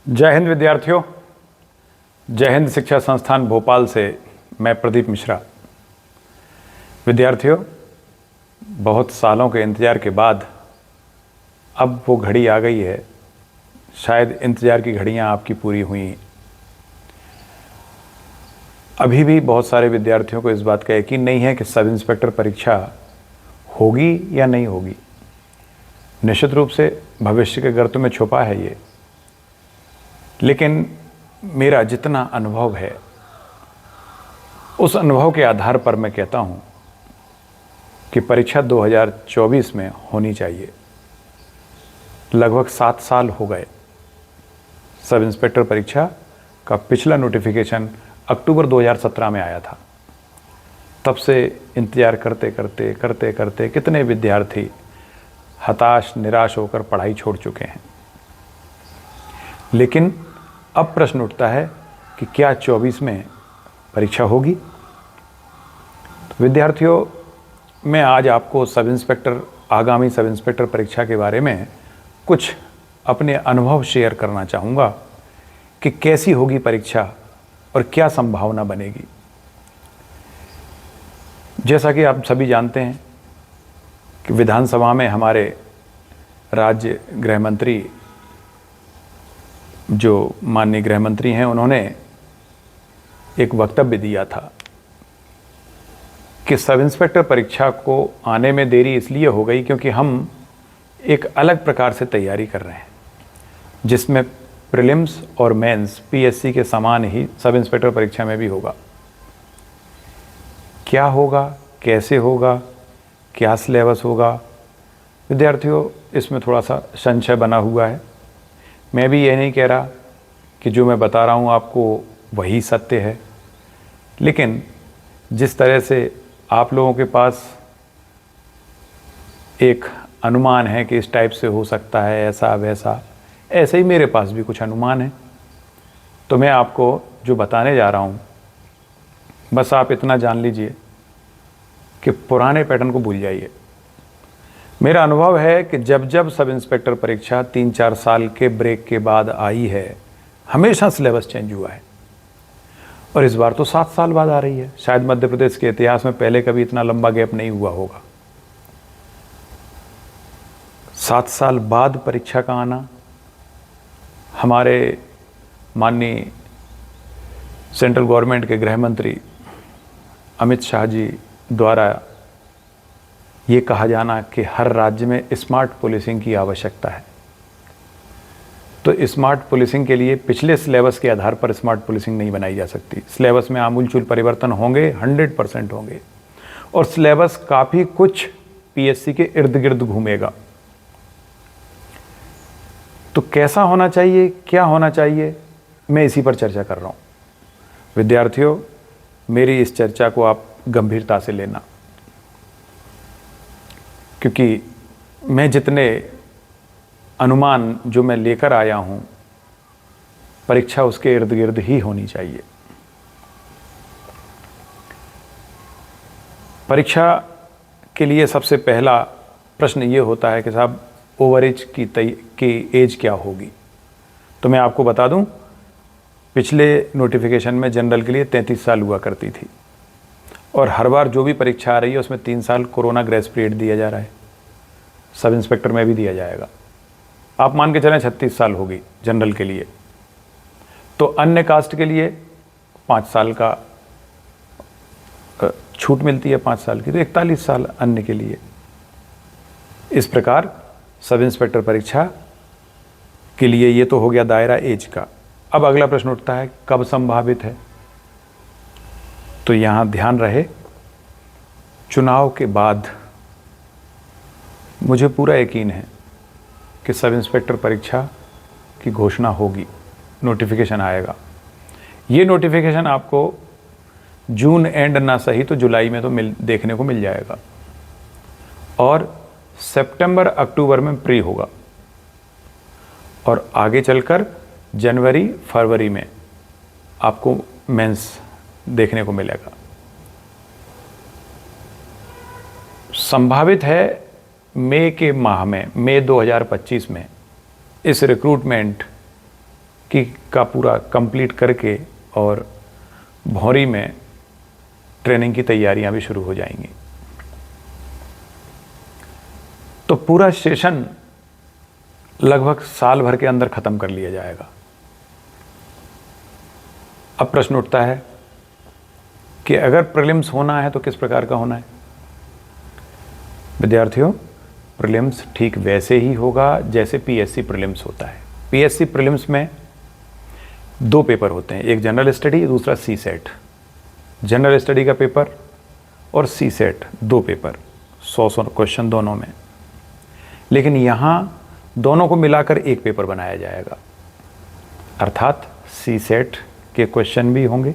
जय हिंद विद्यार्थियों। जय हिंद शिक्षा संस्थान भोपाल से मैं प्रदीप मिश्रा। विद्यार्थियों, बहुत सालों के इंतज़ार के बाद अब वो घड़ी आ गई है। शायद इंतज़ार की घड़ियां आपकी पूरी हुई। अभी भी बहुत सारे विद्यार्थियों को इस बात का यकीन नहीं है कि सब इंस्पेक्टर परीक्षा होगी या नहीं होगी। निश्चित रूप से भविष्य के गर्त में छुपा है ये, लेकिन मेरा जितना अनुभव है उस अनुभव के आधार पर मैं कहता हूँ कि परीक्षा 2024 में होनी चाहिए। लगभग 7 साल हो गए। सब इंस्पेक्टर परीक्षा का पिछला नोटिफिकेशन अक्टूबर 2017 में आया था। तब से इंतज़ार करते करते करते करते कितने विद्यार्थी हताश निराश होकर पढ़ाई छोड़ चुके हैं। लेकिन अब प्रश्न उठता है कि क्या 24 में परीक्षा होगी। तो विद्यार्थियों, मैं आज आपको आगामी सब इंस्पेक्टर परीक्षा के बारे में कुछ अपने अनुभव शेयर करना चाहूँगा कि कैसी होगी परीक्षा और क्या संभावना बनेगी। जैसा कि आप सभी जानते हैं कि विधानसभा में हमारे राज्य गृह मंत्री, जो माननीय गृह मंत्री हैं, उन्होंने एक वक्तव्य दिया था कि सब इंस्पेक्टर परीक्षा को आने में देरी इसलिए हो गई क्योंकि हम एक अलग प्रकार से तैयारी कर रहे हैं, जिसमें प्रीलिम्स और मेंस पीएससी के समान ही सब इंस्पेक्टर परीक्षा में भी होगा। क्या होगा, कैसे होगा, क्या सिलेबस होगा, विद्यार्थियों, इसमें थोड़ा सा संशय बना हुआ है। मैं भी ये नहीं कह रहा कि जो मैं बता रहा हूँ आपको वही सत्य है, लेकिन जिस तरह से आप लोगों के पास एक अनुमान है कि इस टाइप से हो सकता है, ऐसा वैसा, ऐसे ही मेरे पास भी कुछ अनुमान है। तो मैं आपको जो बताने जा रहा हूँ, बस आप इतना जान लीजिए कि पुराने पैटर्न को भूल जाइए। मेरा अनुभव है कि जब जब सब इंस्पेक्टर परीक्षा 3-4 साल के ब्रेक के बाद आई है, हमेशा सिलेबस चेंज हुआ है। और इस बार तो 7 साल बाद आ रही है। शायद मध्य प्रदेश के इतिहास में पहले कभी इतना लंबा गैप नहीं हुआ होगा। 7 साल बाद परीक्षा का आना, हमारे माननीय सेंट्रल गवर्नमेंट के गृह मंत्री अमित शाह जी द्वारा ये कहा जाना कि हर राज्य में स्मार्ट पुलिसिंग की आवश्यकता है। तो स्मार्ट पुलिसिंग के लिए पिछले सिलेबस के आधार पर स्मार्ट पुलिसिंग नहीं बनाई जा सकती। सिलेबस में आमूलचूल परिवर्तन होंगे, 100% होंगे। और सिलेबस काफ़ी कुछ पीएससी के इर्द गिर्द घूमेगा। तो कैसा होना चाहिए, क्या होना चाहिए, मैं इसी पर चर्चा कर रहा हूँ। विद्यार्थियों, मेरी इस चर्चा को आप गंभीरता से लेना, क्योंकि मैं जितने अनुमान जो मैं लेकर आया हूँ, परीक्षा उसके इर्द गिर्द ही होनी चाहिए। परीक्षा के लिए सबसे पहला प्रश्न ये होता है कि साहब ओवरेज की एज क्या होगी। तो मैं आपको बता दूं, पिछले नोटिफिकेशन में जनरल के लिए 33 साल हुआ करती थी, और हर बार जो भी परीक्षा आ रही है उसमें 3 साल कोरोना ग्रेस पीरियड दिया जा रहा है। सब इंस्पेक्टर में भी दिया जाएगा। आप मान के चलें 36 साल होगी जनरल के लिए। तो अन्य कास्ट के लिए 5 साल का छूट मिलती है, 5 साल की, तो 41 साल अन्य के लिए। इस प्रकार सब इंस्पेक्टर परीक्षा के लिए ये तो हो गया दायरा एज का। अब अगला प्रश्न उठता है कब संभावित है। तो यहाँ ध्यान रहे, चुनाव के बाद मुझे पूरा यकीन है कि सब इंस्पेक्टर परीक्षा की घोषणा होगी, नोटिफिकेशन आएगा। ये नोटिफिकेशन आपको जून एंड ना सही तो जुलाई में तो देखने को मिल जाएगा, और सितंबर अक्टूबर में प्री होगा, और आगे चलकर जनवरी फरवरी में आपको मेंस देखने को मिलेगा। संभावित है मई के माह में, मई 2025 में इस रिक्रूटमेंट का पूरा कंप्लीट करके और भौरी में ट्रेनिंग की तैयारियां भी शुरू हो जाएंगी। तो पूरा सेशन लगभग साल भर के अंदर खत्म कर लिया जाएगा। अब प्रश्न उठता है कि अगर प्रीलिम्स होना है तो किस प्रकार का होना है। विद्यार्थियों, प्रीलिम्स ठीक वैसे ही होगा जैसे पीएससी प्रीलिम्स होता है। पीएससी प्रीलिम्स में 2 पेपर होते हैं, एक जनरल स्टडी, दूसरा सी सेट। जनरल स्टडी का पेपर और सी सेट 2 पेपर, 100 क्वेश्चन दोनों में। लेकिन यहाँ दोनों को मिलाकर एक पेपर बनाया जाएगा, अर्थात सी सेट के क्वेश्चन भी होंगे,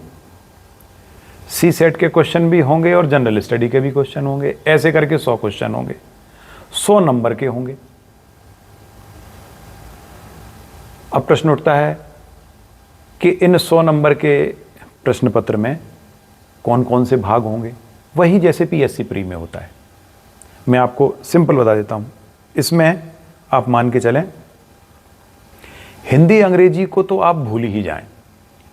सी सेट के क्वेश्चन भी होंगे और जनरल स्टडी के भी क्वेश्चन होंगे। ऐसे करके 100 क्वेश्चन होंगे, 100 नंबर के होंगे। अब प्रश्न उठता है कि इन 100 नंबर के प्रश्न पत्र में कौन कौन से भाग होंगे। वही जैसे पीएससी प्री में होता है। मैं आपको सिंपल बता देता हूं। इसमें आप मान के चलें, हिंदी अंग्रेजी को तो आप भूल ही जाएं।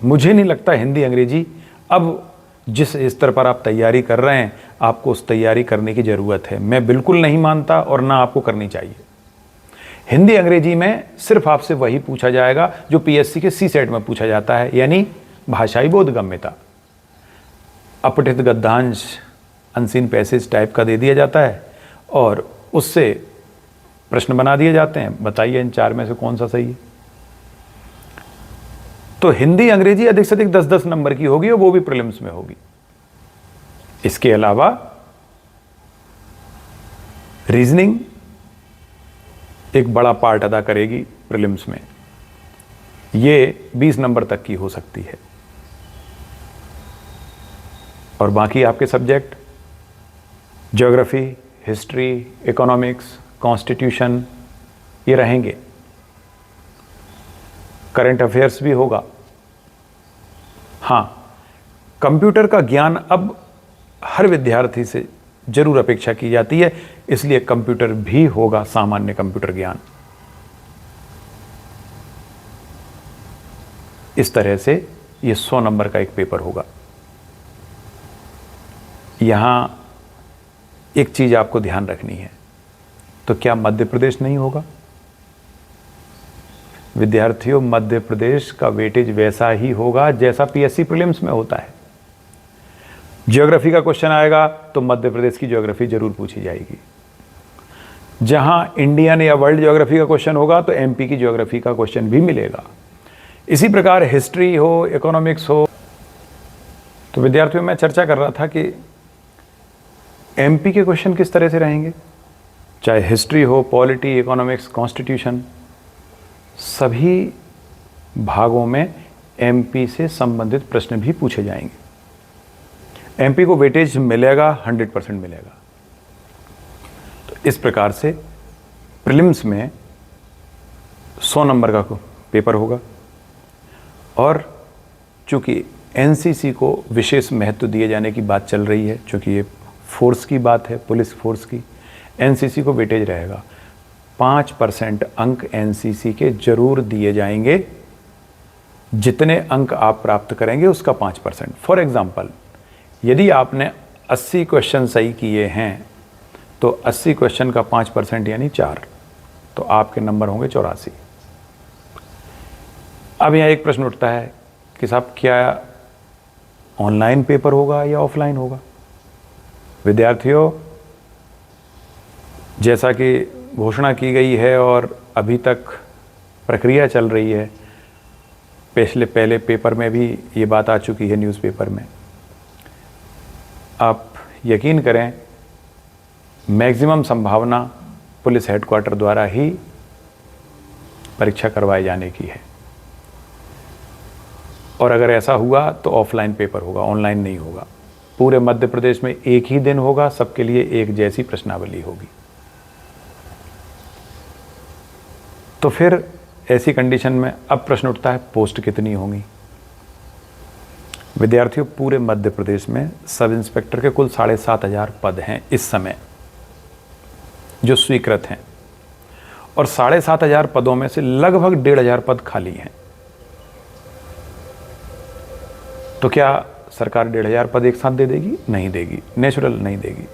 मुझे नहीं लगता हिंदी अंग्रेजी अब जिस स्तर पर आप तैयारी कर रहे हैं आपको उस तैयारी करने की ज़रूरत है। मैं बिल्कुल नहीं मानता और ना आपको करनी चाहिए। हिंदी अंग्रेजी में सिर्फ आपसे वही पूछा जाएगा जो पीएससी के सी सेट में पूछा जाता है, यानी भाषाई बोधगम्यता। अपठित गद्यांश, अनसीन पैसेज टाइप का दे दिया जाता है और उससे प्रश्न बना दिए जाते हैं। बताइए इन 4 में से कौन सा सही है। तो हिंदी अंग्रेजी अधिक से अधिक 10-10 नंबर की होगी और वो भी प्रीलिम्स में होगी। इसके अलावा रीजनिंग एक बड़ा पार्ट अदा करेगी प्रीलिम्स में, ये 20 नंबर तक की हो सकती है। और बाकी आपके subject geography, history, economics, constitution ये रहेंगे। करंट अफेयर्स भी होगा। हाँ, कंप्यूटर का ज्ञान अब हर विद्यार्थी से जरूर अपेक्षा की जाती है, इसलिए कंप्यूटर भी होगा, सामान्य कंप्यूटर ज्ञान। इस तरह से ये 100 नंबर का एक पेपर होगा। यहां एक चीज आपको ध्यान रखनी है, तो क्या मध्य प्रदेश नहीं होगा? विद्यार्थियों, मध्य प्रदेश का वेटेज वैसा ही होगा जैसा पीएससी प्रीलिम्स में होता है। ज्योग्राफी का क्वेश्चन आएगा तो मध्य प्रदेश की ज्योग्राफी जरूर पूछी जाएगी। जहां इंडियन या वर्ल्ड ज्योग्राफी का क्वेश्चन होगा तो एमपी की ज्योग्राफी का क्वेश्चन भी मिलेगा। इसी प्रकार हिस्ट्री हो, इकोनॉमिक्स हो। तो विद्यार्थियों, मैं चर्चा कर रहा था कि एमपी के क्वेश्चन किस तरह से रहेंगे, चाहे हिस्ट्री हो, पॉलिटी, इकोनॉमिक्स, कॉन्स्टिट्यूशन, सभी भागों में एमपी से संबंधित प्रश्न भी पूछे जाएंगे। एमपी को वेटेज मिलेगा, 100% मिलेगा। तो इस प्रकार से प्रीलिम्स में 100 नंबर का पेपर होगा। और चूंकि एनसीसी को विशेष महत्व दिए जाने की बात चल रही है, चूंकि ये फोर्स की बात है, पुलिस फोर्स की, एनसीसी को वेटेज रहेगा। 5% अंक एनसीसी के जरूर दिए जाएंगे। जितने अंक आप प्राप्त करेंगे उसका 5%। फॉर एग्जाम्पल, यदि आपने 80 क्वेश्चन सही किए हैं तो 80 क्वेश्चन का 5% यानी 4, तो आपके नंबर होंगे 84। अब यहाँ एक प्रश्न उठता है कि साहब, क्या ऑनलाइन पेपर होगा या ऑफलाइन होगा? विद्यार्थियों, जैसा कि घोषणा की गई है और अभी तक प्रक्रिया चल रही है, पहले पेपर में भी ये बात आ चुकी है, न्यूज़पेपर में। आप यकीन करें, मैक्सिमम संभावना पुलिस हेडक्वार्टर द्वारा ही परीक्षा करवाए जाने की है। और अगर ऐसा हुआ तो ऑफलाइन पेपर होगा, ऑनलाइन नहीं होगा। पूरे मध्य प्रदेश में एक ही दिन होगा, सबके लिए एक जैसी प्रश्नावली होगी। तो फिर ऐसी कंडीशन में अब प्रश्न उठता है, पोस्ट कितनी होंगी? विद्यार्थियों, पूरे मध्य प्रदेश में सब इंस्पेक्टर के कुल 7,500 पद हैं इस समय जो स्वीकृत हैं, और 7,500 पदों में से लगभग 1,500 पद खाली हैं। तो क्या सरकार 1,500 पद एक साथ दे देगी? नहीं देगी, नेचुरल नहीं देगी।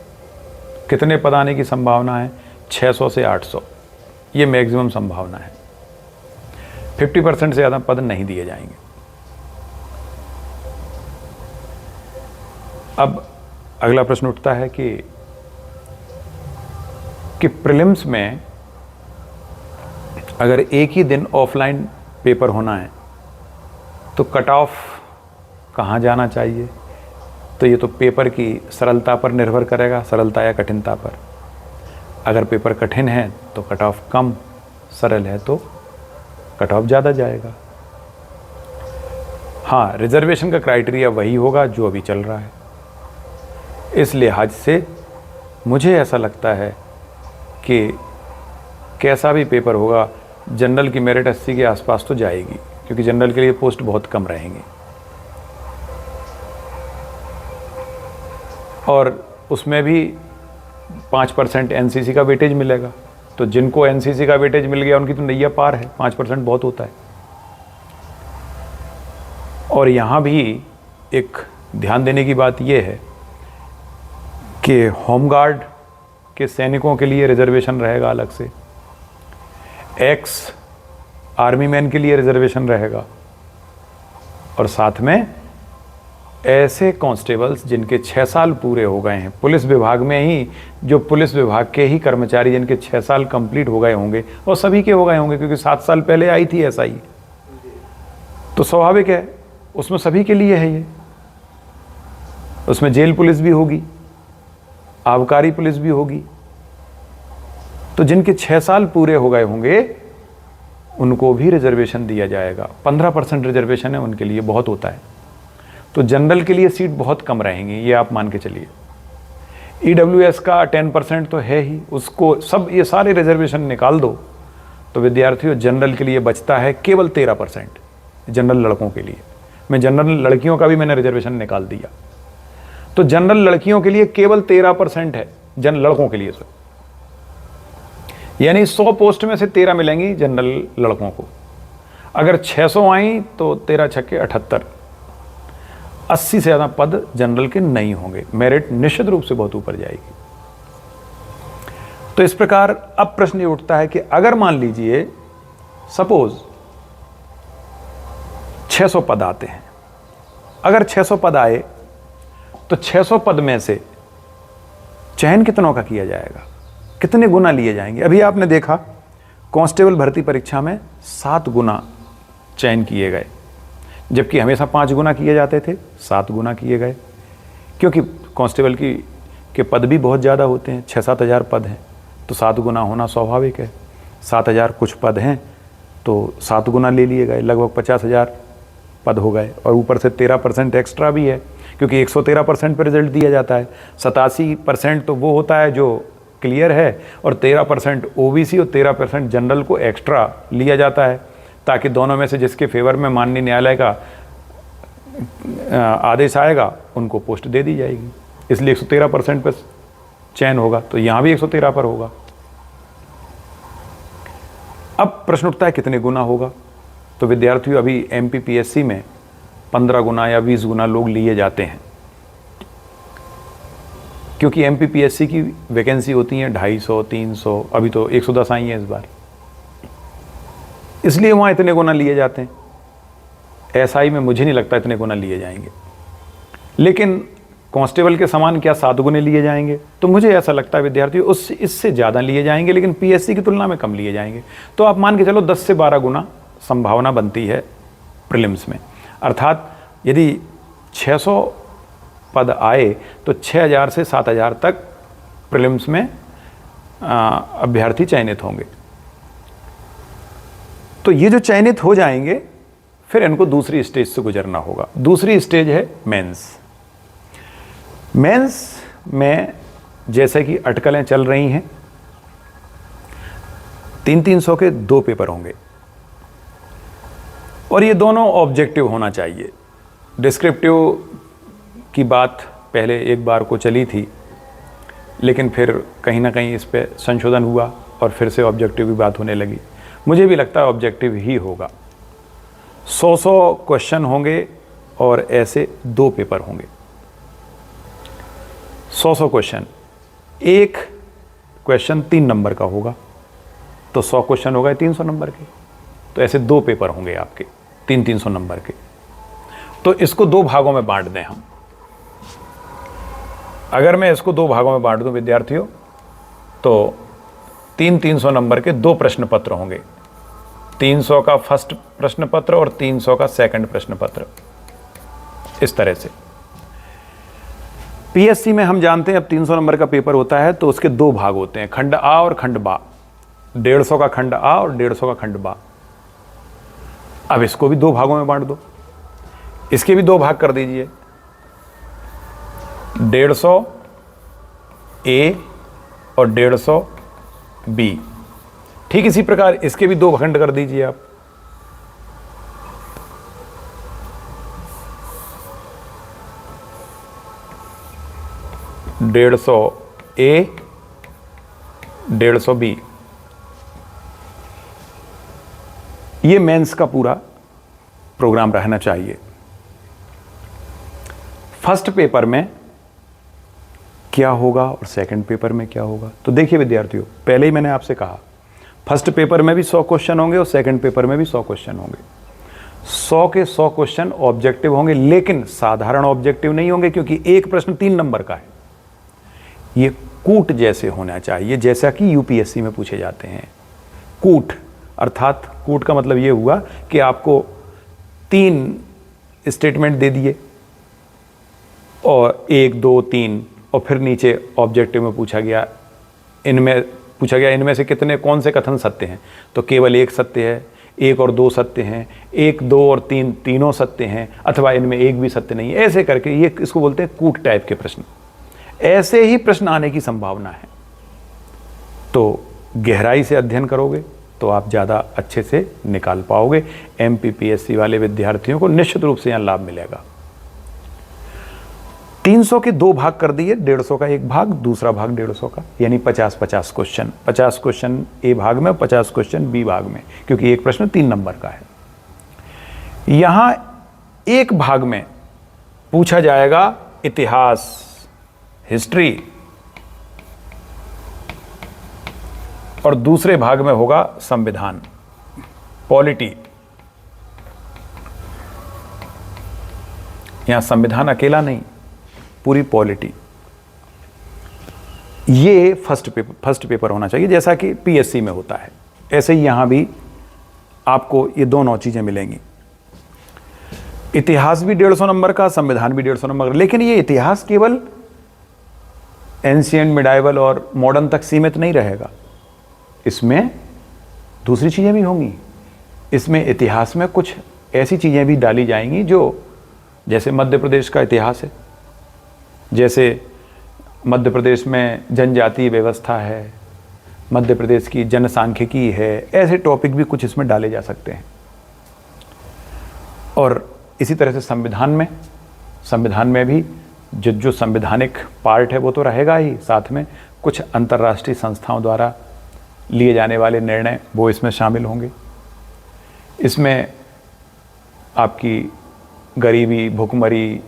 कितने पद आने की संभावना है? 600 से 800, ये मैक्सिमम संभावना है। 50% से ज़्यादा पद नहीं दिए जाएंगे। अब अगला प्रश्न उठता है कि प्रीलिम्स में अगर एक ही दिन ऑफलाइन पेपर होना है तो कट ऑफ कहाँ जाना चाहिए? तो ये तो पेपर की सरलता पर निर्भर करेगा, सरलता या कठिनता पर। अगर पेपर कठिन है तो कट ऑफ कम, सरल है तो कट ऑफ ज़्यादा जाएगा। हाँ, रिजर्वेशन का क्राइटेरिया वही होगा जो अभी चल रहा है। इस लिहाज से मुझे ऐसा लगता है कि कैसा भी पेपर होगा, जनरल की मेरिट 80 के आसपास तो जाएगी, क्योंकि जनरल के लिए पोस्ट बहुत कम रहेंगी और उसमें भी 5% एनसीसी का वेटेज मिलेगा। तो जिनको एनसीसी का वेटेज मिल गया उनकी तो नैया पार है, 5% बहुत होता है। और यहाँ भी एक ध्यान देने की बात यह है कि होमगार्ड के सैनिकों के लिए रिजर्वेशन रहेगा अलग से, एक्स आर्मी मैन के लिए रिजर्वेशन रहेगा, और साथ में ऐसे कांस्टेबल्स जिनके 6 साल पूरे हो गए हैं, पुलिस विभाग में ही जो पुलिस विभाग के ही कर्मचारी जिनके 6 साल कंप्लीट हो गए होंगे, और सभी के हो गए होंगे क्योंकि 7 साल पहले आई थी एसआई, तो स्वाभाविक है उसमें सभी के लिए है ये। उसमें जेल पुलिस भी होगी, आबकारी पुलिस भी होगी। तो जिनके 6 साल पूरे हो गए होंगे उनको भी रिजर्वेशन दिया जाएगा। 15% रिजर्वेशन है उनके लिए, बहुत होता है। तो जनरल के लिए सीट बहुत कम रहेंगी, ये आप मान के चलिए। ईडब्ल्यूएस का 10% तो है ही, उसको सब ये सारे रिजर्वेशन निकाल दो तो विद्यार्थियों जनरल के लिए बचता है केवल 13%, जनरल लड़कों के लिए। मैं जनरल लड़कियों का भी मैंने रिजर्वेशन निकाल दिया, तो जनरल लड़कियों के लिए केवल 13% है, लड़कों के लिए सर, यानी 100 पोस्ट में से 13 मिलेंगी जनरल लड़कों को। अगर 600 आई तो 13 छक्के 78, 80 से ज़्यादा पद जनरल के नहीं होंगे, मेरिट निश्चित रूप से बहुत ऊपर जाएगी। तो इस प्रकार अब प्रश्न ये उठता है कि अगर मान लीजिए सपोज 600 पद आते हैं, अगर 600 पद आए तो 600 पद में से चयन कितनों का किया जाएगा, कितने गुना लिए जाएंगे? अभी आपने देखा कांस्टेबल भर्ती परीक्षा में 7 गुना चयन किए गए, जबकि हमेशा 5 गुना किए जाते थे, 7 गुना किए गए, क्योंकि कांस्टेबल के पद भी बहुत ज़्यादा होते हैं, 6-7 हज़ार पद हैं, तो 7 गुना होना स्वाभाविक है। 7,000 कुछ पद हैं तो 7 गुना ले लिए गए, लगभग 50,000 पद हो गए। और ऊपर से 13% एक्स्ट्रा भी है, क्योंकि 113% पर रिजल्ट दिया जाता है। 87% तो वो होता है जो क्लियर है, और 13% ओबीसी और 13% जनरल को एक्स्ट्रा लिया जाता है, ताकि दोनों में से जिसके फेवर में माननीय न्यायालय का आदेश आएगा उनको पोस्ट दे दी जाएगी। इसलिए 113% पर चयन होगा, तो यहाँ भी 113 पर होगा। अब प्रश्न उठता है कितने गुना होगा? तो विद्यार्थियों अभी एमपीपीएससी में 15 गुना या 20 गुना लोग लिए जाते हैं, क्योंकि एमपीपीएससी की वैकेंसी होती है 250, 300, अभी तो 110 आई है इस बार, इसलिए वहाँ इतने गुना लिए जाते हैं। एसआई में मुझे नहीं लगता इतने गुना लिए जाएंगे, लेकिन कांस्टेबल के समान क्या 7 गुने लिए जाएंगे? तो मुझे ऐसा लगता है विद्यार्थियों इससे ज़्यादा लिए जाएंगे, लेकिन पीएससी की तुलना में कम लिए जाएंगे। तो आप मान के चलो 10 से 12 गुना संभावना बनती है प्रीलिम्स में। अर्थात यदि 600 पद आए तो 6,000 से 7,000 तक प्रीलिम्स में अभ्यर्थी चयनित होंगे। तो ये जो चयनित हो जाएंगे फिर इनको दूसरी स्टेज से गुजरना होगा। दूसरी स्टेज है मेंस। मेंस में जैसे कि अटकलें चल रही हैं, 300 के 2 पेपर होंगे, और ये दोनों ऑब्जेक्टिव होना चाहिए। डिस्क्रिप्टिव की बात पहले एक बार को चली थी, लेकिन फिर कहीं ना कहीं इस पे संशोधन हुआ और फिर से ऑब्जेक्टिव की बात होने लगी। मुझे भी लगता है ऑब्जेक्टिव ही होगा। 100 क्वेश्चन होंगे और ऐसे 2 पेपर होंगे। 100 क्वेश्चन, एक क्वेश्चन 3 नंबर का होगा, तो 100 क्वेश्चन हो गए 300 नंबर के। तो ऐसे 2 पेपर होंगे आपके 300 नंबर के। तो इसको 2 भागों में बांट दें हम। अगर मैं इसको 2 भागों में बांट दूं विद्यार्थियों, तो 300 नंबर के 2 प्रश्न पत्र होंगे। 300 का फर्स्ट प्रश्न पत्र और 300 का सेकंड प्रश्न पत्र, इस तरह से। पीएससी में हम जानते हैं अब 300 नंबर का पेपर होता है तो उसके 2 भाग होते हैं, खंड आ और खंड बा। 150 का खंड आ और 150 का खंड बा। अब इसको भी 2 भागों में बांट दो, इसके भी 2 भाग कर दीजिए, 150 ए और 150 बी। ठीक इसी प्रकार इसके भी 2 खंड कर दीजिए आप। ए 150 बी। ये मेंस का पूरा प्रोग्राम रहना चाहिए। फर्स्ट पेपर में क्या होगा और सेकंड पेपर में क्या होगा, तो देखिए विद्यार्थियों, पहले ही मैंने आपसे कहा फर्स्ट पेपर में भी 100 क्वेश्चन होंगे और सेकंड पेपर में भी 100 क्वेश्चन होंगे। 100 के 100 क्वेश्चन ऑब्जेक्टिव होंगे, लेकिन साधारण ऑब्जेक्टिव नहीं होंगे, क्योंकि एक प्रश्न 3 नंबर का है। ये कूट जैसे होना चाहिए, जैसा कि यूपीएससी में पूछे जाते हैं। कूट अर्थात कूट का मतलब ये हुआ कि आपको 3 स्टेटमेंट दे दिए और 1 2 3, और फिर नीचे ऑब्जेक्टिव में पूछा गया इनमें से कितने कौन से कथन सत्य हैं, तो केवल 1 सत्य है, 1 और 2 सत्य हैं, 1 2 और 3 तीनों सत्य हैं, अथवा इनमें एक भी सत्य नहीं है। ऐसे करके ये इसको बोलते हैं कूट टाइप के प्रश्न। ऐसे ही प्रश्न आने की संभावना है। तो गहराई से अध्ययन करोगे तो आप ज़्यादा अच्छे से निकाल पाओगे। एमपीपीएससी वाले विद्यार्थियों को निश्चित रूप से यहाँ लाभ मिलेगा। 300 के 2 भाग कर दिए, 150 का एक भाग, दूसरा भाग 150 का, यानी 50-50 क्वेश्चन। 50 क्वेश्चन ए भाग में, 50 क्वेश्चन बी भाग में, क्योंकि एक प्रश्न 3 नंबर का है। यहां एक भाग में पूछा जाएगा इतिहास, हिस्ट्री, और दूसरे भाग में होगा संविधान, पॉलिटी। यहां संविधान अकेला नहीं, पूरी पॉलिटी। ये फर्स्ट पेपर होना चाहिए, जैसा कि पीएससी में होता है। ऐसे ही यहां भी आपको ये दोनों चीजें मिलेंगी। इतिहास भी 150 नंबर का, संविधान भी 150 नंबर का। लेकिन ये इतिहास केवल एंशिएंट, मिडाइवल और मॉडर्न तक सीमित नहीं रहेगा। इसमें दूसरी चीजें भी होंगी। इसमें इतिहास में कुछ ऐसी चीजें भी डाली जाएंगी जो, जैसे मध्य प्रदेश का इतिहास है, जैसे मध्य प्रदेश में जनजातीय व्यवस्था है, मध्य प्रदेश की जनसांख्यिकी है, ऐसे टॉपिक भी कुछ इसमें डाले जा सकते हैं। और इसी तरह से संविधान में भी जो संवैधानिक पार्ट है वो तो रहेगा ही, साथ में कुछ अंतर्राष्ट्रीय संस्थाओं द्वारा लिए जाने वाले निर्णय वो इसमें शामिल होंगे। इसमें आपकी गरीबी, भुखमरी,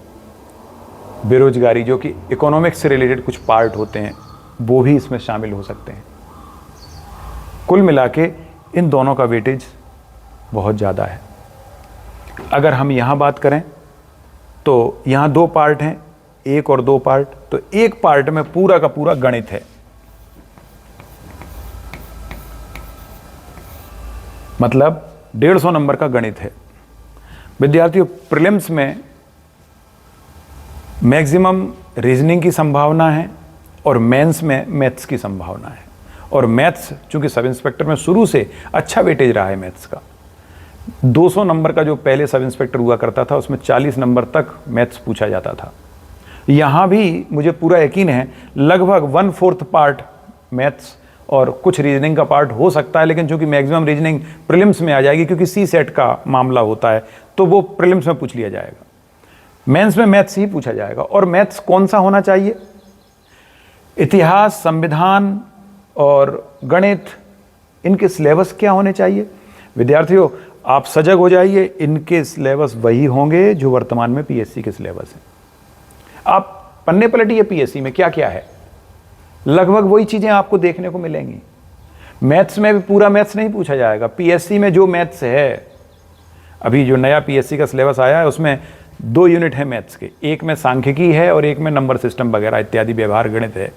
बेरोजगारी, जो कि इकोनॉमिक्स से रिलेटेड कुछ पार्ट होते हैं, वो भी इसमें शामिल हो सकते हैं। कुल मिला के इन दोनों का वेटेज बहुत ज़्यादा है। अगर हम यहाँ बात करें तो यहाँ 2 पार्ट हैं, 1 और 2 पार्ट। तो एक पार्ट में पूरा का पूरा गणित है, मतलब 150 नंबर का गणित है। विद्यार्थियों, प्रीलिम्स में मैक्सिमम रीजनिंग की संभावना है और मेंस में मैथ्स की संभावना है। और मैथ्स चूंकि सब इंस्पेक्टर में शुरू से अच्छा वेटेज रहा है मैथ्स का, 200 नंबर का जो पहले सब इंस्पेक्टर हुआ करता था उसमें 40 नंबर तक मैथ्स पूछा जाता था। यहाँ भी मुझे पूरा यकीन है लगभग 1/4 पार्ट मैथ्स और कुछ रीजनिंग का पार्ट हो सकता है, लेकिन चूंकि मैक्सिमम रीजनिंग प्रीलिम्स में आ जाएगी, क्योंकि सी सेट का मामला होता है, तो वो प्रीलिम्स में पूछ लिया जाएगा। मेंस में मैथ्स ही पूछा जाएगा। और मैथ्स कौन सा होना चाहिए? इतिहास, संविधान और गणित, इनके सिलेबस क्या होने चाहिए? विद्यार्थियों, आप सजग हो जाइए, इनके सिलेबस वही होंगे जो वर्तमान में पीएससी के सिलेबस हैं। आप पन्ने पलटिए पीएससी में क्या क्या है, लगभग वही चीजें आपको देखने को मिलेंगी। मैथ्स में भी पूरा मैथ्स नहीं पूछा जाएगा, पीएससी में जो मैथ्स है, अभी जो नया पीएससी का सिलेबस आया है उसमें 2 यूनिट है मैथ्स के, एक में सांख्यिकी है और एक में नंबर सिस्टम वगैरह इत्यादि व्यवहार गणित है।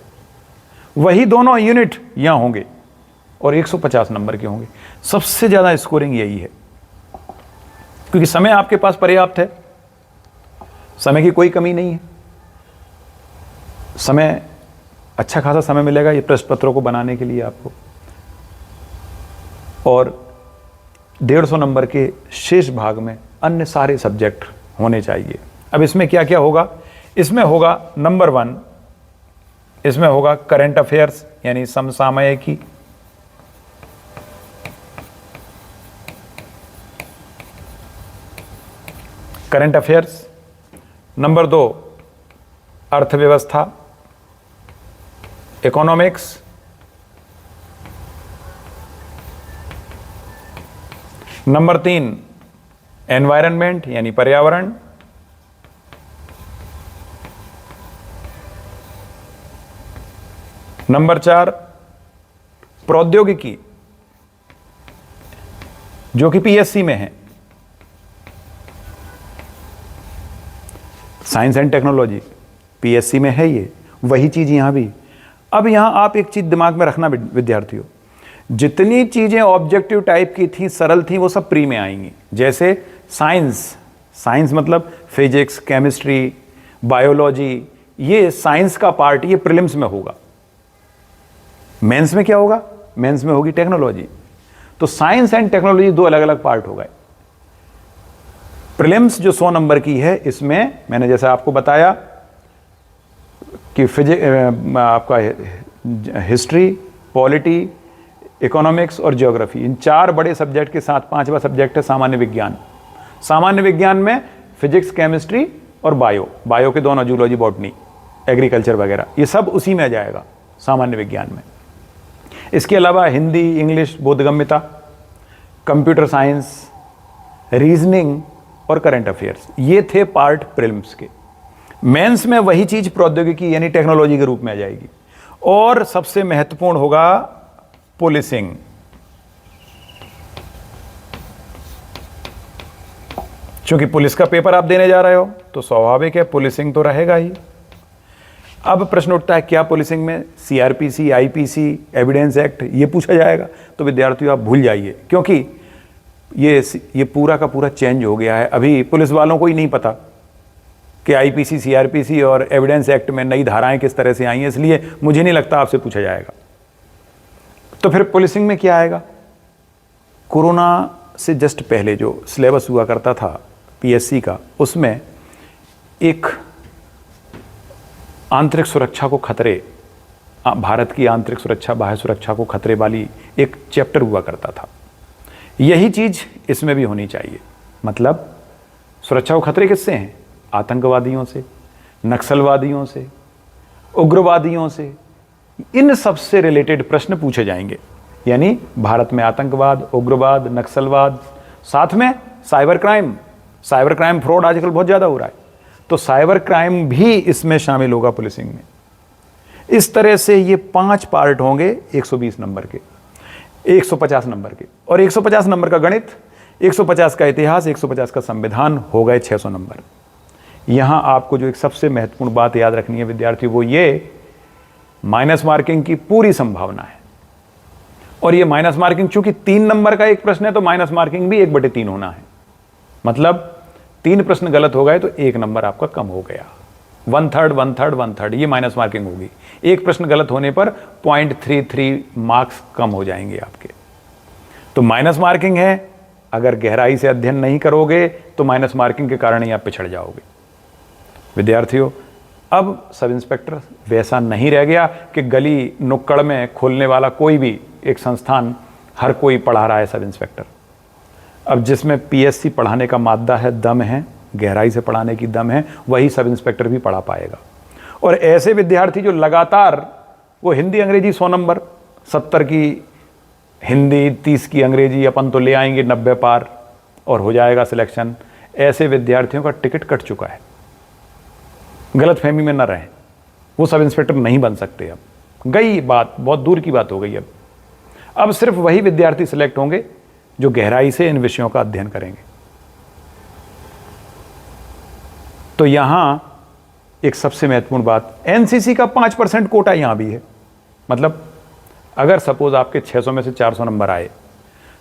वही दोनों यूनिट यहां होंगे और 150 नंबर के होंगे। सबसे ज्यादा स्कोरिंग यही है, क्योंकि समय आपके पास पर्याप्त है, समय की कोई कमी नहीं है, समय अच्छा खासा समय मिलेगा ये प्रश्न पत्रों को बनाने के लिए आपको। और 150 नंबर के शेष भाग में अन्य सारे सब्जेक्ट होने चाहिए। अब इसमें क्या क्या होगा, इसमें होगा नंबर 1, इसमें होगा करंट अफेयर्स यानी समसामयिकी, करंट अफेयर्स। नंबर 2 अर्थव्यवस्था, इकोनॉमिक्स। नंबर 3 एनवायरनमेंट यानी पर्यावरण। नंबर 4 प्रौद्योगिकी जो कि पीएससी में है, साइंस एंड टेक्नोलॉजी पीएससी में है, ये वही चीज यहां भी। अब यहां आप एक चीज दिमाग में रखना विद्यार्थियों, जितनी चीजें ऑब्जेक्टिव टाइप की थी, सरल थी, वो सब प्री में आएंगी। जैसे साइंस मतलब फिजिक्स, केमिस्ट्री, बायोलॉजी, ये साइंस का पार्ट ये प्रीलिम्स में होगा। मेंस में क्या होगा, मेंस में होगी टेक्नोलॉजी। तो साइंस एंड टेक्नोलॉजी 2 अलग अलग पार्ट हो गए। प्रीलिम्स जो 100 नंबर की है, इसमें मैंने जैसे आपको बताया कि आपका हिस्ट्री, पॉलिटी, इकोनॉमिक्स और ज्योग्राफी, इन 4 बड़े सब्जेक्ट के साथ 5वां सब्जेक्ट है सामान्य विज्ञान। सामान्य विज्ञान में फिजिक्स, केमिस्ट्री और बायो के दोनों, जूलॉजी, बॉटनी, एग्रीकल्चर वगैरह, ये सब उसी में आ जाएगा सामान्य विज्ञान में। इसके अलावा हिंदी, इंग्लिश, बोधगम्यता, कंप्यूटर साइंस, रीजनिंग और करंट अफेयर्स, ये थे पार्ट प्रीलिम्स के। मेंस में वही चीज प्रौद्योगिकी यानी टेक्नोलॉजी के रूप में आ जाएगी। और सबसे महत्वपूर्ण होगा पुलिसिंग। क्योंकि पुलिस का पेपर आप देने जा रहे हो तो स्वाभाविक है पुलिसिंग तो रहेगा ही। अब प्रश्न उठता है क्या पुलिसिंग में सीआरपीसी, आईपीसी, एविडेंस एक्ट ये पूछा जाएगा? तो विद्यार्थियों आप भूल जाइए, क्योंकि ये पूरा का पूरा चेंज हो गया है। अभी पुलिस वालों को ही नहीं पता कि आईपीसी, सीआरपीसी और एविडेंस एक्ट में नई धाराएं किस तरह से आई हैं, इसलिए मुझे नहीं लगता आपसे पूछा जाएगा। तो फिर पुलिसिंग में क्या आएगा? कोरोना से जस्ट पहले जो सिलेबस हुआ करता था पीएससी का, उसमें एक आंतरिक सुरक्षा को खतरे, भारत की आंतरिक सुरक्षा, बाह्य सुरक्षा को खतरे वाली एक चैप्टर हुआ करता था। यही चीज इसमें भी होनी चाहिए। मतलब सुरक्षा को खतरे किससे हैं? आतंकवादियों से, नक्सलवादियों से, उग्रवादियों से, इन सब से रिलेटेड प्रश्न पूछे जाएंगे। यानी भारत में आतंकवाद, उग्रवाद, नक्सलवाद, साथ में साइबर क्राइम फ्रॉड आजकल बहुत ज्यादा हो रहा है, तो साइबर क्राइम भी इसमें शामिल होगा पुलिसिंग में। इस तरह से ये 5 पार्ट होंगे 120 नंबर के, 150 नंबर के, और 150 नंबर का गणित, 150 का इतिहास, 150 का संविधान, हो गए 600 नंबर। यहां आपको जो एक सबसे महत्वपूर्ण बात याद रखनी है विद्यार्थियों, वो ये माइनस मार्किंग की पूरी संभावना है। और ये माइनस मार्किंग चूंकि 3 नंबर का एक प्रश्न है, तो माइनस मार्किंग भी 1/3 होना है। मतलब 3 प्रश्न गलत हो गए तो 1 नंबर आपका कम हो गया। 1/3, 1/3, 1/3 ये माइनस मार्किंग होगी। एक प्रश्न गलत होने पर 0.33 मार्क्स कम हो जाएंगे आपके। तो माइनस मार्किंग है, अगर गहराई से अध्ययन नहीं करोगे तो माइनस मार्किंग के कारण ही आप पिछड़ जाओगे। विद्यार्थियों, अब सब इंस्पेक्टर वैसा नहीं रह गया कि गली नुक्कड़ में खोलने वाला कोई भी एक संस्थान हर कोई पढ़ा रहा है सब इंस्पेक्टर। अब जिसमें पीएससी पढ़ाने का मादा है, दम है, गहराई से पढ़ाने की दम है, वही सब इंस्पेक्टर भी पढ़ा पाएगा। और ऐसे विद्यार्थी जो लगातार वो हिंदी अंग्रेजी 100 नंबर, 70 की हिंदी, 30 की अंग्रेजी अपन तो ले आएंगे 90 पार, और हो जाएगा सिलेक्शन, ऐसे विद्यार्थियों का टिकट कट चुका है। गलतफहमी में न रहें, वो सब इंस्पेक्टर नहीं बन सकते। अब गई बात, बहुत दूर की बात हो गई। अब सिर्फ वही विद्यार्थी सिलेक्ट होंगे जो गहराई से इन विषयों का अध्ययन करेंगे। तो यहां एक सबसे महत्वपूर्ण बात, एनसीसी का 5% कोटा यहां भी है। मतलब अगर सपोज आपके 600 में से 400 नंबर आए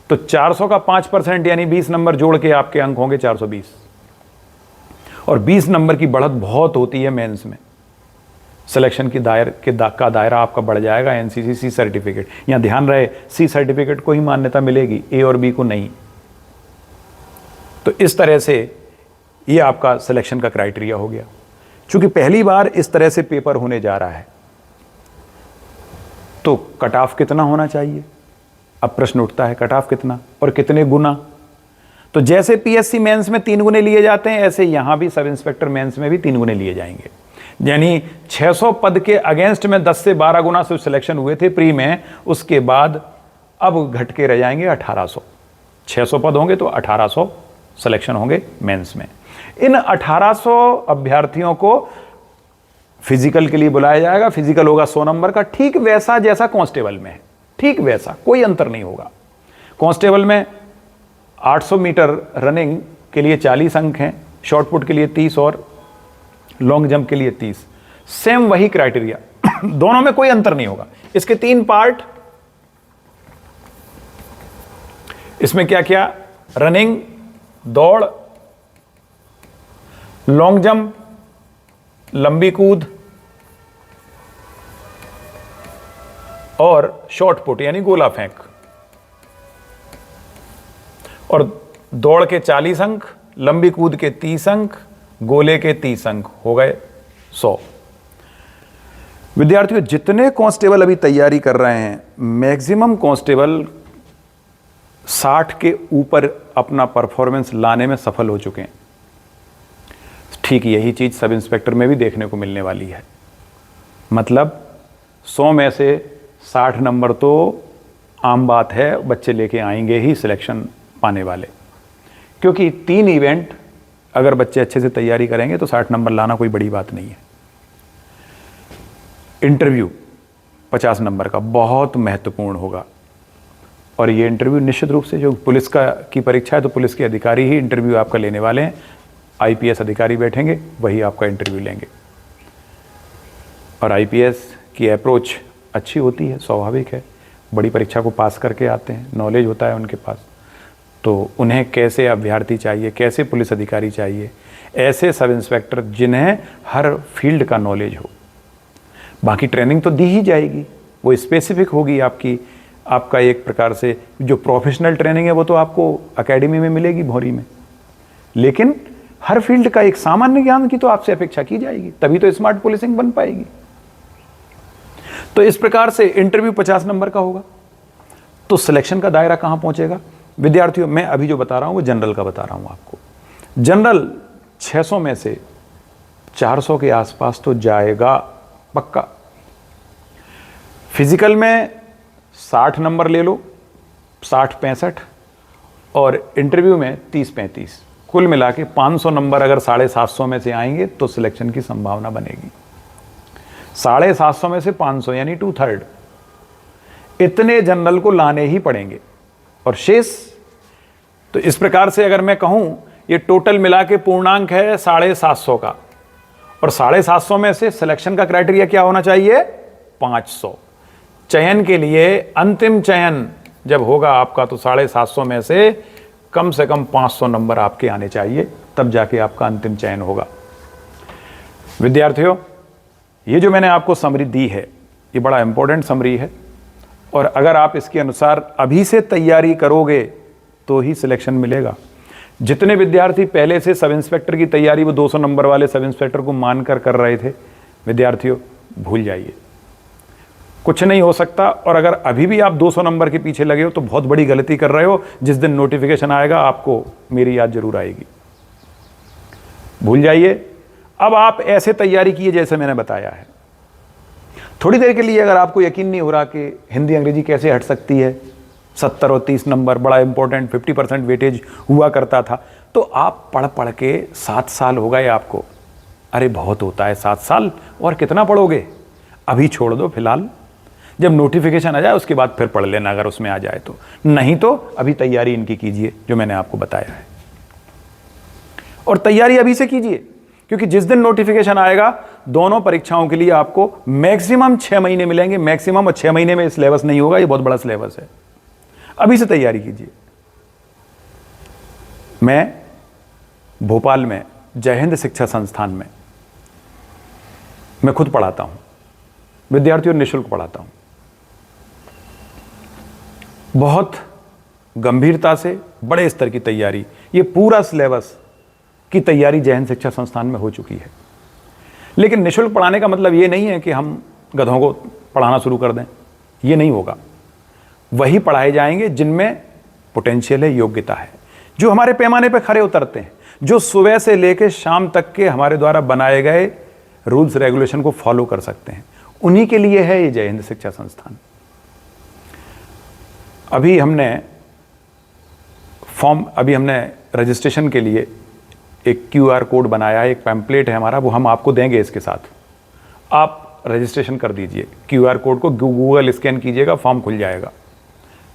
तो 400 का 5% यानी 20 नंबर जोड़ के आपके अंक होंगे 420। और 20 नंबर की बढ़त बहुत होती है मेंस में। सिलेक्शन की का दायरा आपका बढ़ जाएगा। एनसीसी सी सर्टिफिकेट, यहां ध्यान रहे, सी सर्टिफिकेट को ही मान्यता मिलेगी, ए और बी को नहीं। तो इस तरह से ये आपका सिलेक्शन का क्राइटेरिया हो गया। चूंकि पहली बार इस तरह से पेपर होने जा रहा है तो कट ऑफ कितना होना चाहिए। अब प्रश्न उठता है कट ऑफ कितना और कितने गुना। तो जैसे पीएससी मेंस में 3 गुने लिए जाते हैं, ऐसे यहां भी सब इंस्पेक्टर मेंस में भी 3 गुने लिए जाएंगे। यानी 600 पद के अगेंस्ट में 10 से 12 गुना सिर्फ सिलेक्शन हुए थे प्री में, उसके बाद अब घट के रह जाएंगे 1800। 600 पद होंगे तो 1800 सिलेक्शन होंगे मेंस में। इन 1800 अभ्यर्थियों को फिजिकल के लिए बुलाया जाएगा। फिजिकल होगा 100 नंबर का, ठीक वैसा जैसा कांस्टेबल में है, ठीक वैसा, कोई अंतर नहीं होगा। कांस्टेबल में 800 मीटर रनिंग के लिए 40 अंक हैं, शॉर्टपुट के लिए 30 और लॉन्ग जंप के लिए 30। सेम वही क्राइटेरिया दोनों में कोई अंतर नहीं होगा। इसके 3 पार्ट, इसमें क्या क्या, रनिंग, दौड़, लॉन्ग जंप, लंबी कूद और शॉर्ट पुट यानी गोला फेंक। और दौड़ के 40 अंक, लंबी कूद के 30 अंक, गोले के 30 अंक, हो गए 100। विद्यार्थियों, जितने कांस्टेबल अभी तैयारी कर रहे हैं, मैक्सिमम कांस्टेबल 60 के ऊपर अपना परफॉर्मेंस लाने में सफल हो चुके हैं। ठीक यही चीज सब इंस्पेक्टर में भी देखने को मिलने वाली है। मतलब 100 में से 60 नंबर तो आम बात है, बच्चे लेके आएंगे ही सिलेक्शन पाने वाले। क्योंकि 3 इवेंट अगर बच्चे अच्छे से तैयारी करेंगे तो 60 नंबर लाना कोई बड़ी बात नहीं है। इंटरव्यू 50 नंबर का बहुत महत्वपूर्ण होगा। और ये इंटरव्यू निश्चित रूप से, जो पुलिस की परीक्षा है तो पुलिस के अधिकारी ही इंटरव्यू आपका लेने वाले हैं। आईपीएस अधिकारी बैठेंगे, वही आपका इंटरव्यू लेंगे। और आईपीएस की अप्रोच अच्छी होती है, स्वाभाविक है, बड़ी परीक्षा को पास करके आते हैं, नॉलेज होता है उनके पास। तो उन्हें कैसे अभ्यर्थी चाहिए, कैसे पुलिस अधिकारी चाहिए, ऐसे सब इंस्पेक्टर जिन्हें हर फील्ड का नॉलेज हो। बाकी ट्रेनिंग तो दी ही जाएगी, वो स्पेसिफिक होगी आपका एक प्रकार से जो प्रोफेशनल ट्रेनिंग है वो तो आपको एकेडमी में मिलेगी, भौरी में। लेकिन हर फील्ड का एक सामान्य ज्ञान की तो आपसे अपेक्षा की जाएगी, तभी तो स्मार्ट पुलिसिंग बन पाएगी। तो इस प्रकार से इंटरव्यू 50 नंबर का होगा। तो सिलेक्शन का दायरा कहां पहुंचेगा विद्यार्थियों? मैं अभी जो बता रहा हूं वो जनरल का बता रहा हूं आपको। जनरल 600 में से 400 के आसपास तो जाएगा पक्का। फिजिकल में 60 नंबर ले लो, 60-65, और इंटरव्यू में 30-35, कुल मिला के 500 नंबर अगर 750 में से आएंगे तो सिलेक्शन की संभावना बनेगी। 750 में से 500 यानी 2/3 इतने जनरल को लाने ही पड़ेंगे। और शेष तो इस प्रकार से अगर मैं कहूं, ये टोटल मिला के पूर्णांक है 750 का। और 750 में से सिलेक्शन का क्राइटेरिया क्या होना चाहिए? 500। चयन के लिए अंतिम चयन जब होगा आपका तो 750 में से कम 500 नंबर आपके आने चाहिए, तब जाके आपका अंतिम चयन होगा। विद्यार्थियों, ये जो मैंने आपको समरी दी है ये बड़ा इंपॉर्टेंट समरी है। और अगर आप इसके अनुसार अभी से तैयारी करोगे तो ही सिलेक्शन मिलेगा। जितने विद्यार्थी पहले से सब इंस्पेक्टर की तैयारी वो 200 नंबर वाले सब इंस्पेक्टर को मानकर कर रहे थे, विद्यार्थियों भूल जाइए, कुछ नहीं हो सकता। और अगर अभी भी आप 200 नंबर के पीछे लगे हो तो बहुत बड़ी गलती कर रहे हो। जिस दिन नोटिफिकेशन आएगा आपको मेरी याद जरूर आएगी। भूल जाइए। अब आप ऐसे तैयारी कीजिए जैसे मैंने बताया है। थोड़ी देर के लिए अगर आपको यकीन नहीं हो रहा कि हिंदी अंग्रेजी कैसे हट सकती है, 70 और 30 नंबर बड़ा इंपॉर्टेंट, 50% वेटेज हुआ करता था। तो आप पढ़ पढ़ के 7 साल हो गए आपको। अरे बहुत होता है 7 साल, और कितना पढ़ोगे? अभी छोड़ दो फिलहाल, जब नोटिफिकेशन आ जाए उसके बाद फिर पढ़ लेना अगर उसमें आ जाए तो, नहीं तो अभी तैयारी इनकी कीजिए जो मैंने आपको बताया है। और तैयारी अभी से कीजिए, क्योंकि जिस दिन नोटिफिकेशन आएगा दोनों परीक्षाओं के लिए आपको मैक्सिमम 6 महीने मिलेंगे, मैक्सिमम, और 6 महीने में सिलेबस नहीं होगा, ये बहुत बड़ा सिलेबस है। अभी से तैयारी कीजिए। मैं भोपाल में जय हिंद शिक्षा संस्थान में मैं खुद पढ़ाता हूं, विद्यार्थियों निःशुल्क पढ़ाता हूं। बहुत गंभीरता से बड़े स्तर की तैयारी, ये पूरा सिलेबस की तैयारी जय हिंद शिक्षा संस्थान में हो चुकी है। लेकिन निःशुल्क पढ़ाने का मतलब ये नहीं है कि हम गधों को पढ़ाना शुरू कर दें, ये नहीं होगा। वही पढ़ाए जाएंगे जिनमें पोटेंशियल है, योग्यता है, जो हमारे पैमाने पर खरे उतरते हैं, जो सुबह से लेकर शाम तक के हमारे द्वारा बनाए गए रूल्स रेगुलेशन को फॉलो कर सकते हैं, उन्हीं के लिए है ये जय हिंद शिक्षा संस्थान। अभी हमने रजिस्ट्रेशन के लिए एक QR कोड बनाया है, एक पैम्पलेट है हमारा, वो हम आपको देंगे इसके साथ। आप रजिस्ट्रेशन कर दीजिए, QR कोड को गूगल स्कैन कीजिएगा, फॉर्म खुल जाएगा,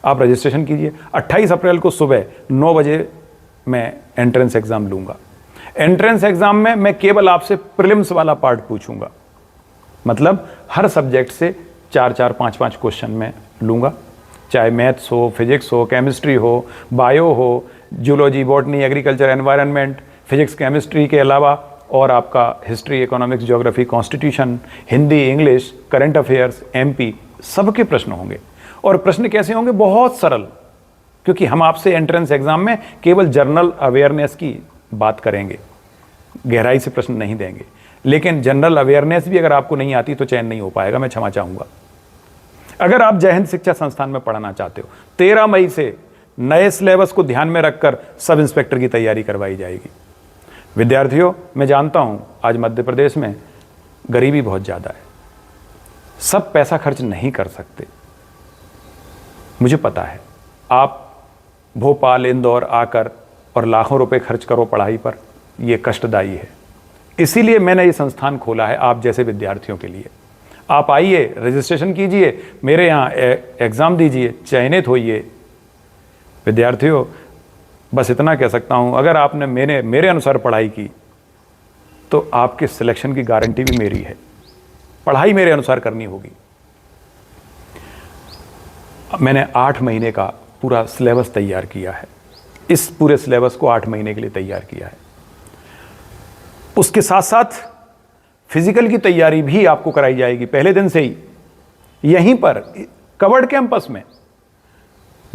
आप रजिस्ट्रेशन कीजिए। 28 अप्रैल को सुबह 9 बजे मैं एंट्रेंस एग्ज़ाम लूँगा। एंट्रेंस एग्ज़ाम में मैं केवल आपसे प्रीलिम्स वाला पार्ट पूछूंगा, मतलब हर सब्जेक्ट से 4-4, 5-5 क्वेश्चन मैं लूँगा, चाहे मैथ्स हो, फिजिक्स हो, केमिस्ट्री हो, बायो हो, zoology, botany, agriculture, environment, physics, chemistry के अलावा और आपका history, economics, geography, constitution, Hindi, English, current affairs, MP, सबके प्रश्न होंगे। और प्रश्न कैसे होंगे? बहुत सरल, क्योंकि हम आपसे एंट्रेंस एग्जाम में केवल जनरल अवेयरनेस की बात करेंगे, गहराई से प्रश्न नहीं देंगे। लेकिन जनरल अवेयरनेस भी अगर आपको नहीं आती तो चयन नहीं हो पाएगा, मैं क्षमा चाहूँगा। अगर आप जय हिंद शिक्षा संस्थान में पढ़ना चाहते हो, 13 मई से नए सिलेबस को ध्यान में रखकर सब इंस्पेक्टर की तैयारी करवाई जाएगी। विद्यार्थियों, मैं जानता हूं आज मध्य प्रदेश में गरीबी बहुत ज़्यादा है, सब पैसा खर्च नहीं कर सकते, मुझे पता है। आप भोपाल, इंदौर आकर और लाखों रुपए खर्च करो पढ़ाई पर, यह कष्टदायी है। इसीलिए मैंने ये संस्थान खोला है आप जैसे विद्यार्थियों के लिए। आप आइए, रजिस्ट्रेशन कीजिए, मेरे यहाँ एग्ज़ाम दीजिए, चयनित होइए। विद्यार्थियों, बस इतना कह सकता हूँ, अगर आपने मेरे अनुसार पढ़ाई की तो आपके सिलेक्शन की गारंटी भी मेरी है। पढ़ाई मेरे अनुसार करनी होगी। मैंने 8 महीने का पूरा सिलेबस तैयार किया है, इस पूरे सिलेबस को 8 महीने के लिए तैयार किया है। उसके साथ साथ फिजिकल की तैयारी भी आपको कराई जाएगी पहले दिन से ही, यहीं पर कवर्ड कैंपस में।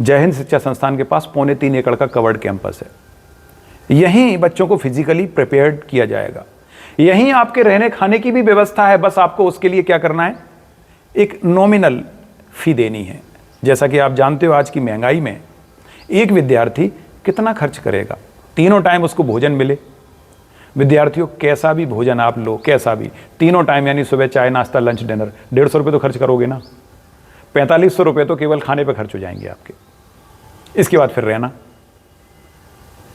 जय हिंद शिक्षा संस्थान के पास 3.25 एकड़ का कवर्ड कैंपस है। यहीं बच्चों को फिजिकली प्रिपेयर्ड किया जाएगा, यहीं आपके रहने खाने की भी व्यवस्था है। बस आपको उसके लिए क्या करना है, एक नॉमिनल फी देनी है। जैसा कि आप जानते हो आज की महंगाई में एक विद्यार्थी कितना खर्च करेगा, तीनों टाइम उसको भोजन मिले। विद्यार्थियों, कैसा भी भोजन आप लो, कैसा भी, तीनों टाइम यानी सुबह चाय, नाश्ता, लंच, डिनर, 150 रुपये तो खर्च करोगे ना। 4500 रुपये तो केवल खाने पे खर्च हो जाएंगे आपके। इसके बाद फिर रहना,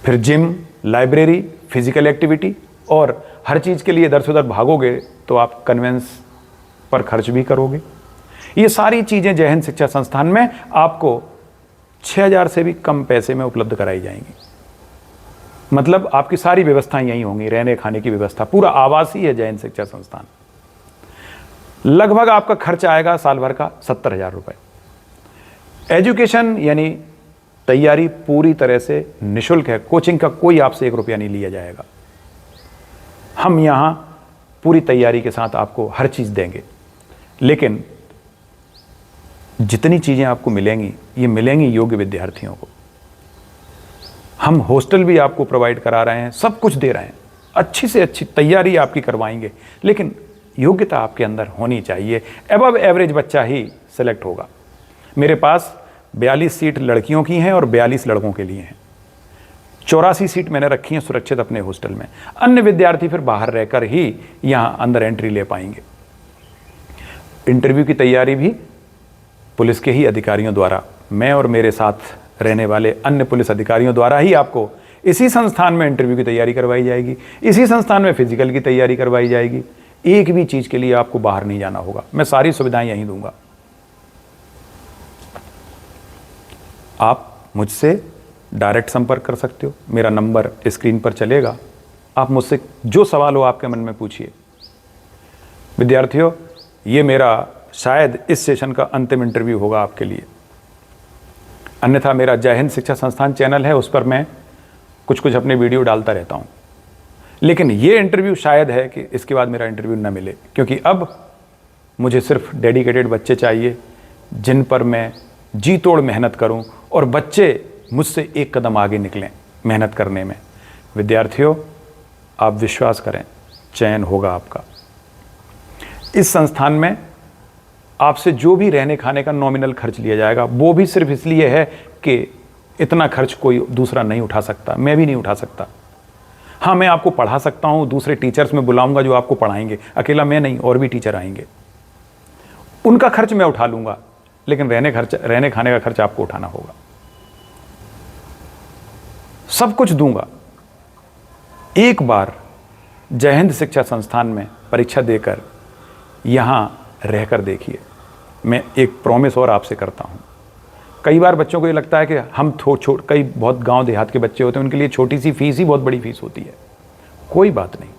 फिर जिम, लाइब्रेरी, फिजिकल एक्टिविटी, और हर चीज़ के लिए इधर से उधर भागोगे तो आप कन्वेंस पर खर्च भी करोगे। ये सारी चीज़ें जय हिंद शिक्षा संस्थान में आपको 6000 से भी कम पैसे में उपलब्ध कराई जाएंगी। मतलब आपकी सारी व्यवस्थाएं यहीं होंगी, रहने खाने की व्यवस्था, पूरा आवासीय है जय हिंद शिक्षा संस्थान। लगभग आपका खर्च आएगा साल भर का 70,000 रुपये। एजुकेशन यानी तैयारी पूरी तरह से निःशुल्क है, कोचिंग का कोई आपसे 1 रुपया नहीं लिया जाएगा। हम यहाँ पूरी तैयारी के साथ आपको हर चीज़ देंगे, लेकिन जितनी चीज़ें आपको मिलेंगी ये मिलेंगी योग्य विद्यार्थियों को। हम हॉस्टल भी आपको प्रोवाइड करा रहे हैं, सब कुछ दे रहे हैं, अच्छी से अच्छी तैयारी आपकी करवाएंगे, लेकिन योग्यता आपके अंदर होनी चाहिए। एबव एवरेज बच्चा ही सेलेक्ट होगा। मेरे पास 42 सीट लड़कियों की हैं और 42 लड़कों के लिए हैं। 84 सीट मैंने रखी हैं सुरक्षित अपने हॉस्टल में। अन्य विद्यार्थी फिर बाहर रहकर ही यहाँ अंदर एंट्री ले पाएंगे। इंटरव्यू की तैयारी भी पुलिस के ही अधिकारियों द्वारा मैं और मेरे साथ रहने वाले अन्य पुलिस अधिकारियों द्वारा ही आपको इसी संस्थान में इंटरव्यू की तैयारी करवाई जाएगी, इसी संस्थान में फिजिकल की तैयारी करवाई जाएगी। एक भी चीज के लिए आपको बाहर नहीं जाना होगा, मैं सारी सुविधाएं यहीं दूंगा। आप मुझसे डायरेक्ट संपर्क कर सकते हो, मेरा नंबर स्क्रीन पर चलेगा। आप मुझसे जो सवाल हो आपके मन में पूछिए। विद्यार्थियों, ये मेरा शायद इस सेशन का अंतिम इंटरव्यू होगा आपके लिए। अन्यथा मेरा जय हिंद शिक्षा संस्थान चैनल है, उस पर मैं कुछ कुछ अपने वीडियो डालता रहता हूँ। लेकिन ये इंटरव्यू शायद है कि इसके बाद मेरा इंटरव्यू न मिले, क्योंकि अब मुझे सिर्फ डेडिकेटेड बच्चे चाहिए जिन पर मैं जी तोड़ मेहनत करूं और बच्चे मुझसे एक कदम आगे निकलें मेहनत करने में। विद्यार्थियों, आप विश्वास करें, चयन होगा आपका। इस संस्थान में आपसे जो भी रहने खाने का नॉमिनल खर्च लिया जाएगा, वो भी सिर्फ इसलिए है कि इतना खर्च कोई दूसरा नहीं उठा सकता, मैं भी नहीं उठा सकता। हाँ, मैं आपको पढ़ा सकता हूँ, दूसरे टीचर्स में बुलाऊंगा जो आपको पढ़ाएंगे, अकेला मैं नहीं, और भी टीचर आएंगे, उनका खर्च मैं उठा लूंगा, लेकिन रहने खाने का खर्च आपको उठाना होगा। सब कुछ दूंगा। एक बार जय हिंद शिक्षा संस्थान में परीक्षा देकर यहां रहकर देखिए। मैं एक प्रॉमिस और आपसे करता हूं। कई बार बच्चों को ये लगता है कि हम कई बहुत गांव देहात के बच्चे होते हैं, उनके लिए छोटी सी फीस ही बहुत बड़ी फीस होती है। कोई बात नहीं,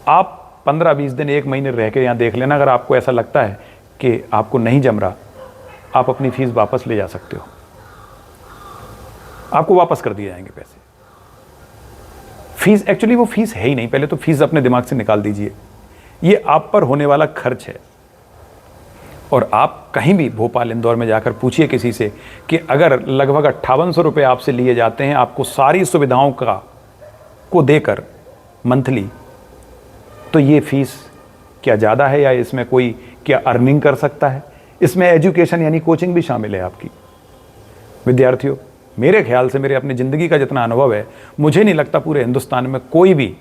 आप 15-20 दिन, 1 महीने रह के यहां देख लेना। अगर आपको ऐसा लगता है कि आपको नहीं जम रहा, आप अपनी फीस वापस ले जा सकते हो, आपको वापस कर दिए जाएंगे पैसे। फीस एक्चुअली वो फीस है ही नहीं, पहले तो फीस अपने दिमाग से निकाल दीजिए। ये आप पर होने वाला खर्च है। और आप कहीं भी भोपाल, इंदौर में जाकर पूछिए किसी से कि अगर लगभग 5800 रुपये आपसे लिए जाते हैं आपको सारी सुविधाओं को देकर मंथली, तो ये फीस क्या ज़्यादा है या इसमें कोई क्या अर्निंग कर सकता है? इसमें एजुकेशन यानी कोचिंग भी शामिल है आपकी। विद्यार्थियों, मेरे ख्याल से, मेरे अपनी ज़िंदगी का जितना अनुभव है, मुझे नहीं लगता पूरे हिंदुस्तान में कोई भी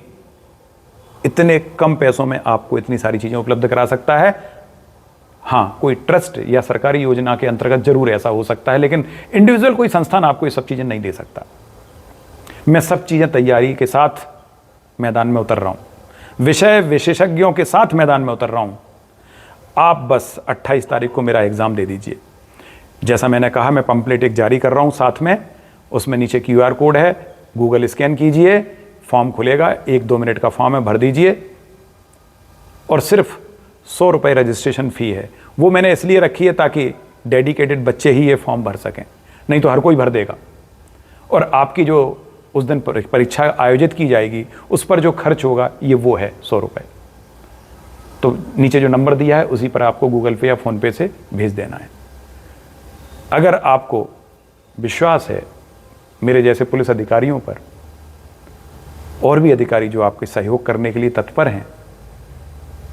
इतने कम पैसों में आपको इतनी सारी चीज़ें उपलब्ध करा सकता है। हाँ, कोई ट्रस्ट या सरकारी योजना के अंतर्गत जरूर ऐसा हो सकता है, लेकिन इंडिविजुअल कोई संस्थान आपको ये सब चीज़ें नहीं दे सकता। मैं सब चीज़ें तैयारी के साथ मैदान में उतर रहा हूँ, विषय विशेषज्ञों के साथ मैदान में उतर रहा हूँ। आप बस 28 तारीख को मेरा एग्ज़ाम दे दीजिए। जैसा मैंने कहा, मैं पंपलेट एक जारी कर रहा हूँ साथ में, उसमें नीचे QR कोड है, गूगल स्कैन कीजिए, फॉर्म खुलेगा, 1-2 मिनट का फॉर्म है, भर दीजिए। और सिर्फ 100 रुपये रजिस्ट्रेशन फ़ी है। वो मैंने इसलिए रखी है ताकि डेडिकेटेड बच्चे ही ये फॉर्म भर सकें, नहीं तो हर कोई भर देगा। और आपकी जो उस दिन परीक्षा आयोजित की जाएगी उस पर जो खर्च होगा ये वो है 100 रुपये। तो नीचे जो नंबर दिया है उसी पर आपको गूगल पे या फ़ोन पे से भेज देना है। अगर आपको विश्वास है मेरे जैसे पुलिस अधिकारियों पर, और भी अधिकारी जो आपके सहयोग करने के लिए तत्पर हैं,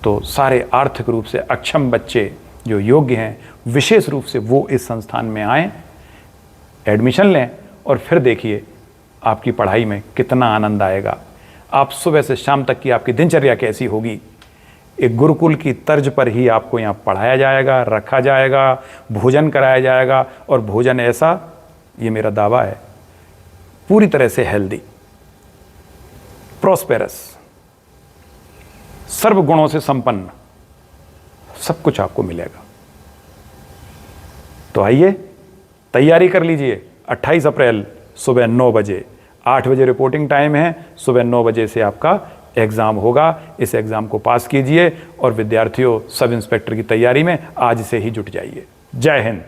तो सारे आर्थिक रूप से अक्षम बच्चे जो योग्य हैं, विशेष रूप से वो इस संस्थान में आएं, एडमिशन लें और फिर देखिए आपकी पढ़ाई में कितना आनंद आएगा। आप सुबह से शाम तक की आपकी दिनचर्या कैसी होगी। एक गुरुकुल की तर्ज पर ही आपको यहाँ पढ़ाया जाएगा, रखा जाएगा, भोजन कराया जाएगा, और भोजन ऐसा, ये मेरा दावा है, पूरी तरह से हेल्दी, प्रॉस्पेरस, सर्व गुणों से संपन्न, सब कुछ आपको मिलेगा। तो आइए तैयारी कर लीजिए। 28 अप्रैल सुबह 9 बजे, 8 बजे रिपोर्टिंग टाइम है, सुबह 9 बजे से आपका एग्ज़ाम होगा। इस एग्ज़ाम को पास कीजिए और विद्यार्थियों, सब इंस्पेक्टर की तैयारी में आज से ही जुट जाइए। जय हिंद।